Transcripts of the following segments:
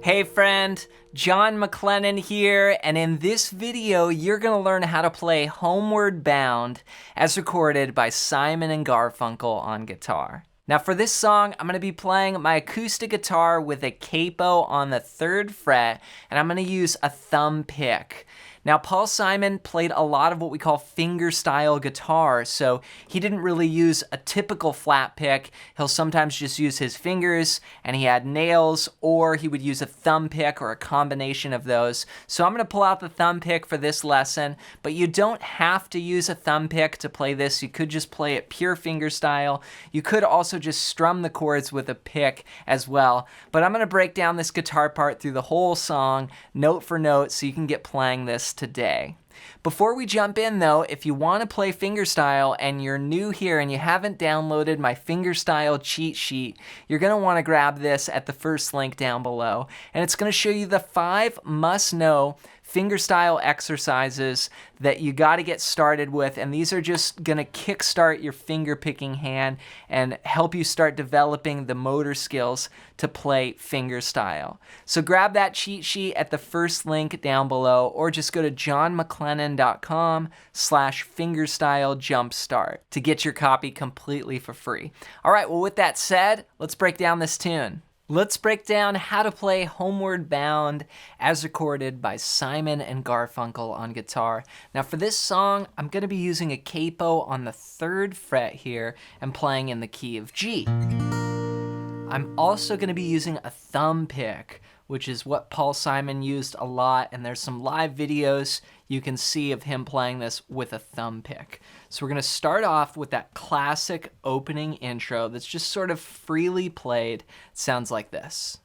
Hey friend, John McLennan here, and in this video you're going to learn how to play Homeward Bound as recorded by Simon and Garfunkel on guitar. Now for this song, I'm going to be playing my acoustic guitar with a capo on the 3rd fret, and I'm going to use a thumb pick. Now, Paul Simon played a lot of what we call fingerstyle guitar, so he didn't really use a typical flat pick. He'll sometimes just use his fingers, and he had nails, or he would use a thumb pick or a combination of those. So I'm going to pull out the thumb pick for this lesson, but you don't have to use a thumb pick to play this. You could just play it pure fingerstyle. You could also just strum the chords with a pick as well, but I'm going to break down this guitar part through the whole song, note for note, so you can get playing this today. Before we jump in though, if you want to play fingerstyle and you're new here and you haven't downloaded my fingerstyle cheat sheet, you're going to want to grab this at the first link down below, and it's going to show you the 5 must-know fingerstyle exercises that you got to get started with, and these are just going to kickstart your finger picking hand and help you start developing the motor skills to play fingerstyle. So grab that cheat sheet at the first link down below, or just go to johnmclennan.com/fingerstylejumpstart to get your copy completely for free. All right, well with that said, let's break down this tune. Let's break down how to play Homeward Bound as recorded by Simon and Garfunkel on guitar. Now for this song, I'm going to be using a capo on the 3rd fret here and playing in the key of G. I'm also going to be using a thumb pick, which is what Paul Simon used a lot, and there's some live videos you can see of him playing this with a thumb pick. So we're going to start off with that classic opening intro that's just sort of freely played. It sounds like this.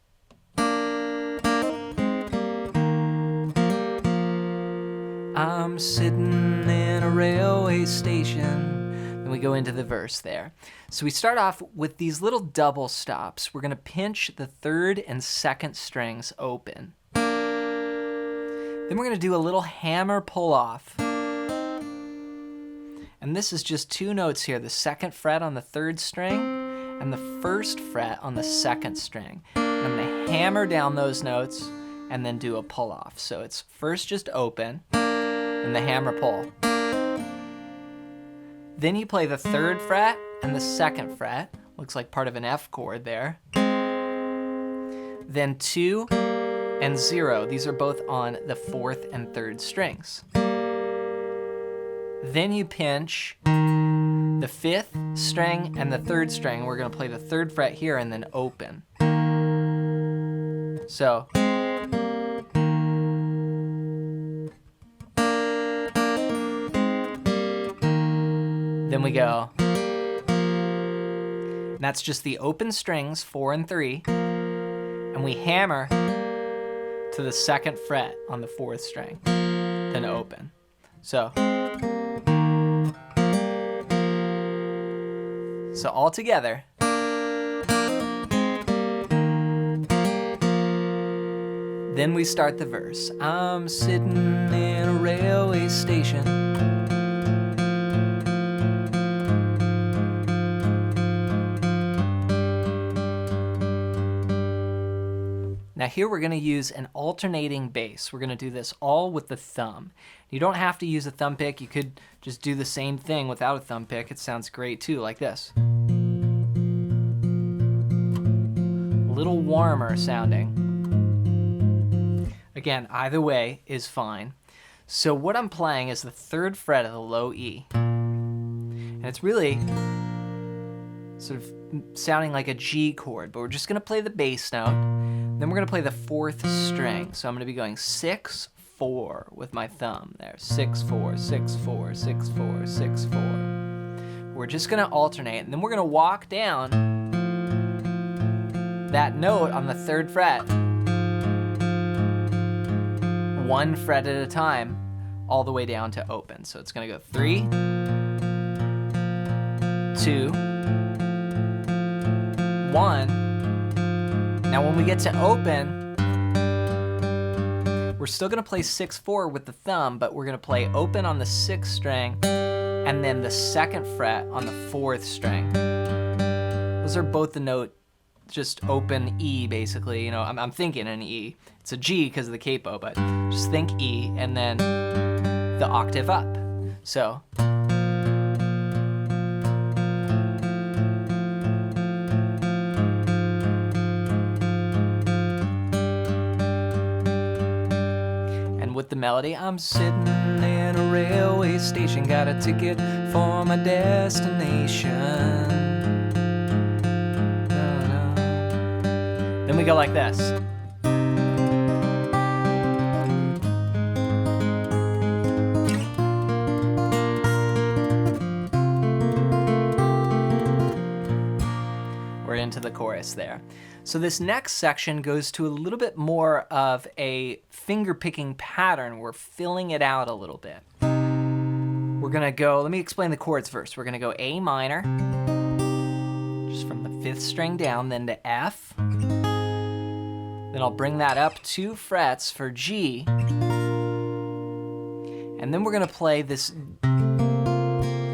I'm sitting in a railway station. Then we go into the verse there. So we start off with these little double stops. We're going to pinch the 3rd and 2nd strings open. Then we're going to do a little hammer pull off. And this is just 2 notes here, the 2nd fret on the 3rd string and the 1st fret on the 2nd string. And I'm going to hammer down those notes and then do a pull off. So it's first just open and the hammer pull. Then you play the 3rd fret and the 2nd fret. Looks like part of an F chord there. Then 2 and 0. These are both on the 4th and 3rd strings. Then you pinch the 5th string and the 3rd string. We're going to play the 3rd fret here and then open. So. Then we go. And that's just the open strings, 4 and 3. And we hammer to the 2nd fret on the 4th string. Then open. So all together. Then we start the verse. I'm sitting in a railway station. Now here we're going to use an alternating bass. We're going to do this all with the thumb. You don't have to use a thumb pick. You could just do the same thing without a thumb pick. It sounds great too, like this. A little warmer sounding. Again, either way is fine. So what I'm playing is the 3rd fret of the low E. And it's really sort of sounding like a G chord, but we're just going to play the bass note. Then we're going to play the 4th string. So I'm going to be going 6, 4 with my thumb there. 6, 4, 6, 4, 6, 4, 6, 4. We're just going to alternate, and then we're going to walk down that note on the 3rd fret, 1 fret at a time, all the way down to open. So it's going to go 3, 2, 1. Now when we get to open, we're still going to play 6-4 with the thumb, but we're going to play open on the 6th string and then the 2nd fret on the 4th string. Those are both the note just open E basically. You know, I'm thinking an E. It's a G because of the capo, but just think E and then the octave up. So. And with the melody, I'm sitting in a railway station, got a ticket for my destination. Then we go like this. We're into the chorus there. So this next section goes to a little bit more of a finger picking pattern. We're filling it out a little bit. We're gonna go, let me explain the chords first. We're gonna go A minor, just from the 5th string down, then to F. Then I'll bring that up 2 frets for G. And then we're gonna play this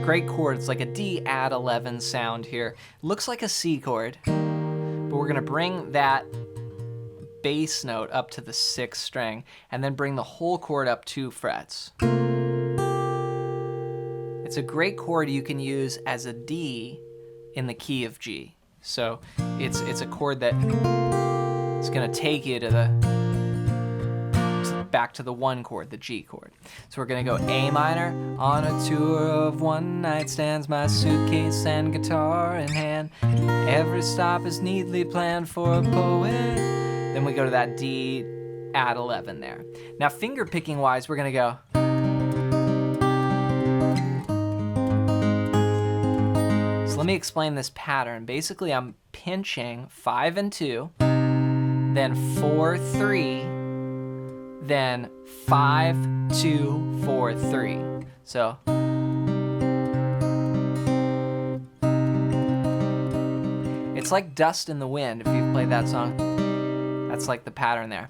great chord. It's like a D add 11 sound here. It looks like a C chord, but we're gonna bring that bass note up to the 6th string and then bring the whole chord up 2 frets. It's a great chord you can use as a D in the key of G. So it's a chord that it's gonna take you to back to the 1 chord, the G chord. So we're gonna go A minor, on a tour of one night stands, my suitcase and guitar in hand. Every stop is neatly planned for a poet. Then we go to that D add 11 there. Now finger picking wise, we're gonna go. So let me explain this pattern. Basically, I'm pinching 5 and 2, then 4, 3, then 5, 2, 4, 3. So. It's like Dust in the Wind, if you've played that song. That's like the pattern there.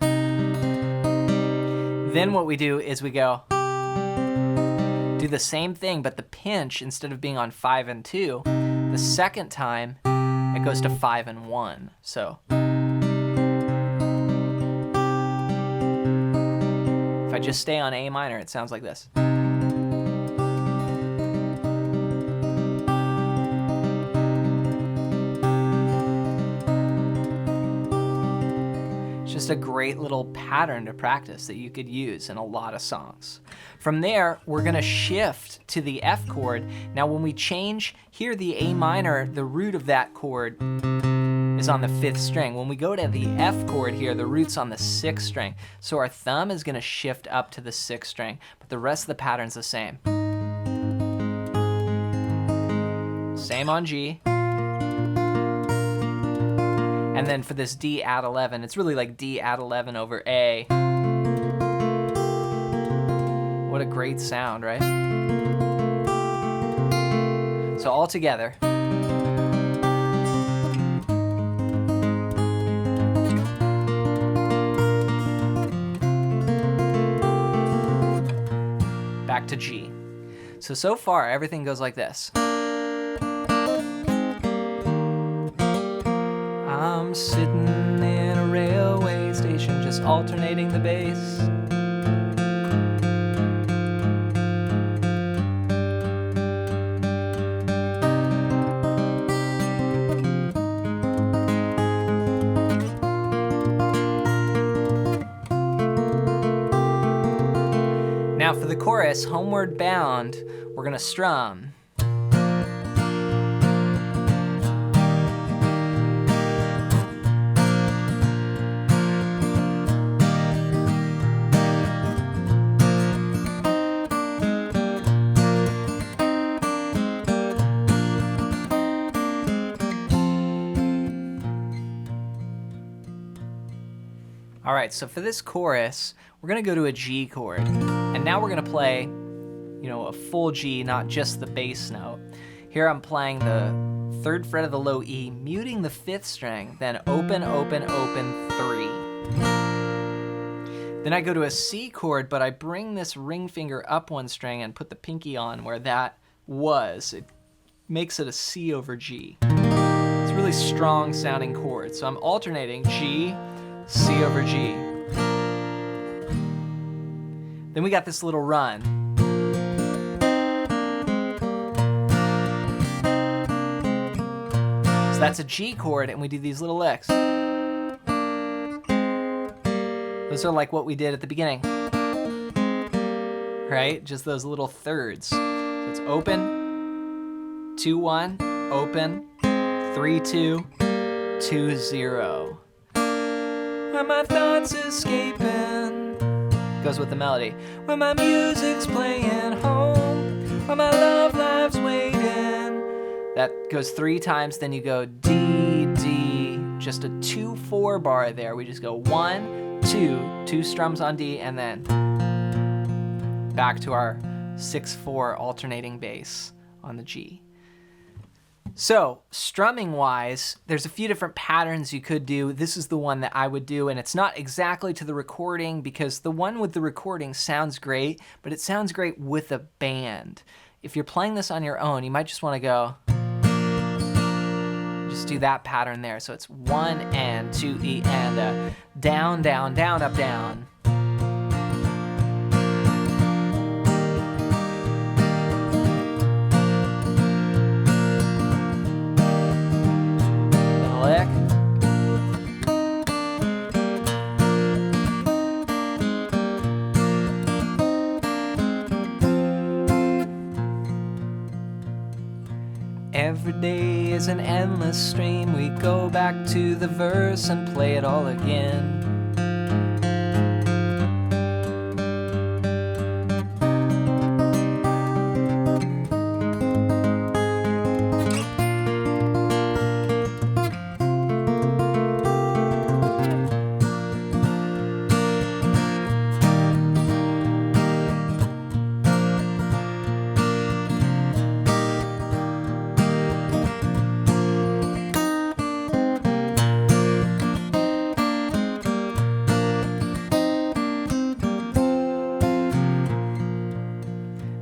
Then what we do is we go, do the same thing, but the pinch, instead of being on 5 and 2, the second time, it goes to 5 and 1. So. If I just stay on A minor, it sounds like this. It's just a great little pattern to practice that you could use in a lot of songs. From there, we're gonna shift to the F chord. Now when we change here, the A minor, the root of that chord is on the 5th string. When we go to the F chord here, the root's on the 6th string. So our thumb is gonna shift up to the 6th string, but the rest of the pattern's the same. Same on G. And then for this D add 11, it's really like D add 11 over A. What a great sound, right? So all together. Back to G. So far, everything goes like this. I'm sitting in a railway station, just alternating the bass. Now for the chorus, Homeward Bound, we're gonna strum. All right, so for this chorus, we're gonna go to a G chord. And now we're gonna play, you know, a full G, not just the bass note. Here I'm playing the 3rd fret of the low E, muting the 5th string, then open, open, open, 3. Then I go to a C chord, but I bring this ring finger up 1 string and put the pinky on where that was. It makes it a C over G. It's really really strong sounding chord. So I'm alternating G, C over G. Then we got this little run. So that's a G chord, and we do these little licks. Those are like what we did at the beginning, right? Just those little thirds. So it's open, 2-1, open, 3-2, 2-0. When my thoughts escaping, goes with the melody. When my music's playing home, when my love life's waiting. That goes 3 times, then you go D, D, just a 2-4 bar there. We just go 1, 2 strums on D, and then back to our 6-4 alternating bass on the G. So strumming wise, there's a few different patterns you could do. This is the one that I would do, and it's not exactly to the recording because the one with the recording sounds great, but it sounds great with a band. If you're playing this on your own, you might just want to go, just do that pattern there. So it's 1 and 2 E and down, down, down, up, down. Lick. Every day is an endless stream. We go back to the verse and play it all again.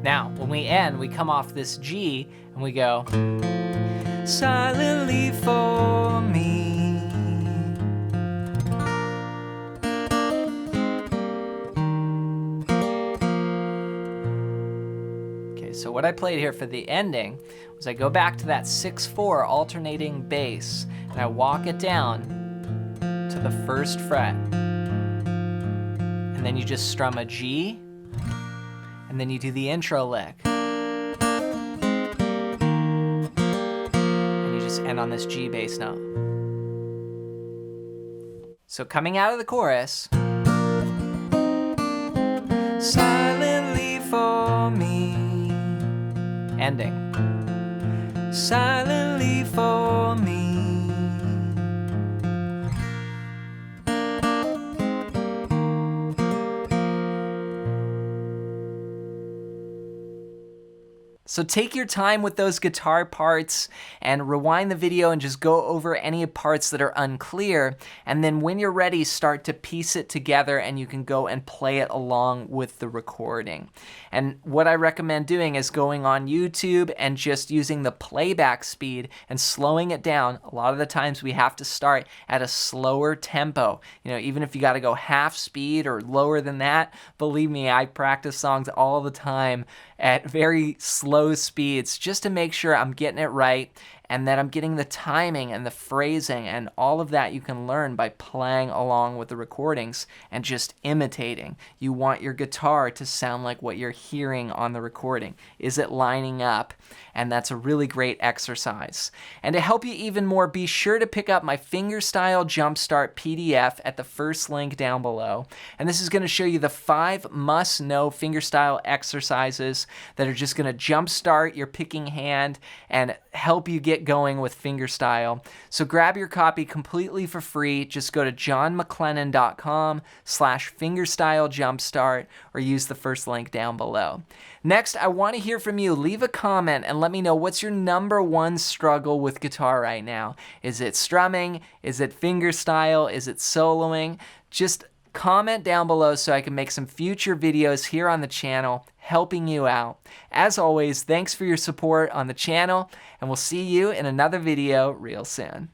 Now, when we end, we come off this G and we go, silently for me. Okay, so what I played here for the ending was I go back to that 6-4 alternating bass and I walk it down to the 1st fret. And then you just strum a G, and then you do the intro lick. And you just end on this G bass note. So coming out of the chorus, silently for me, ending, silently for me. So take your time with those guitar parts and rewind the video and just go over any parts that are unclear. And then when you're ready, start to piece it together and you can go and play it along with the recording. And what I recommend doing is going on YouTube and just using the playback speed and slowing it down. A lot of the times we have to start at a slower tempo. You know, even if you got to go half speed or lower than that, believe me, I practice songs all the time at very slow speeds just to make sure I'm getting it right and that I'm getting the timing and the phrasing, and all of that you can learn by playing along with the recordings and just imitating. You want your guitar to sound like what you're hearing on the recording. Is it lining up? And that's a really great exercise. And to help you even more, be sure to pick up my Fingerstyle Jumpstart PDF at the first link down below. And this is going to show you the 5 must-know fingerstyle exercises that are just going to jumpstart your picking hand and help you get going with fingerstyle. So grab your copy completely for free. Just go to johnmclennan.com/fingerstylejumpstart or use the first link down below. Next, I want to hear from you. Leave a comment and let me know what's your #1 struggle with guitar right now. Is it strumming? Is it fingerstyle? Is it soloing? Just comment down below so I can make some future videos here on the channel helping you out. As always, thanks for your support on the channel, and we'll see you in another video real soon.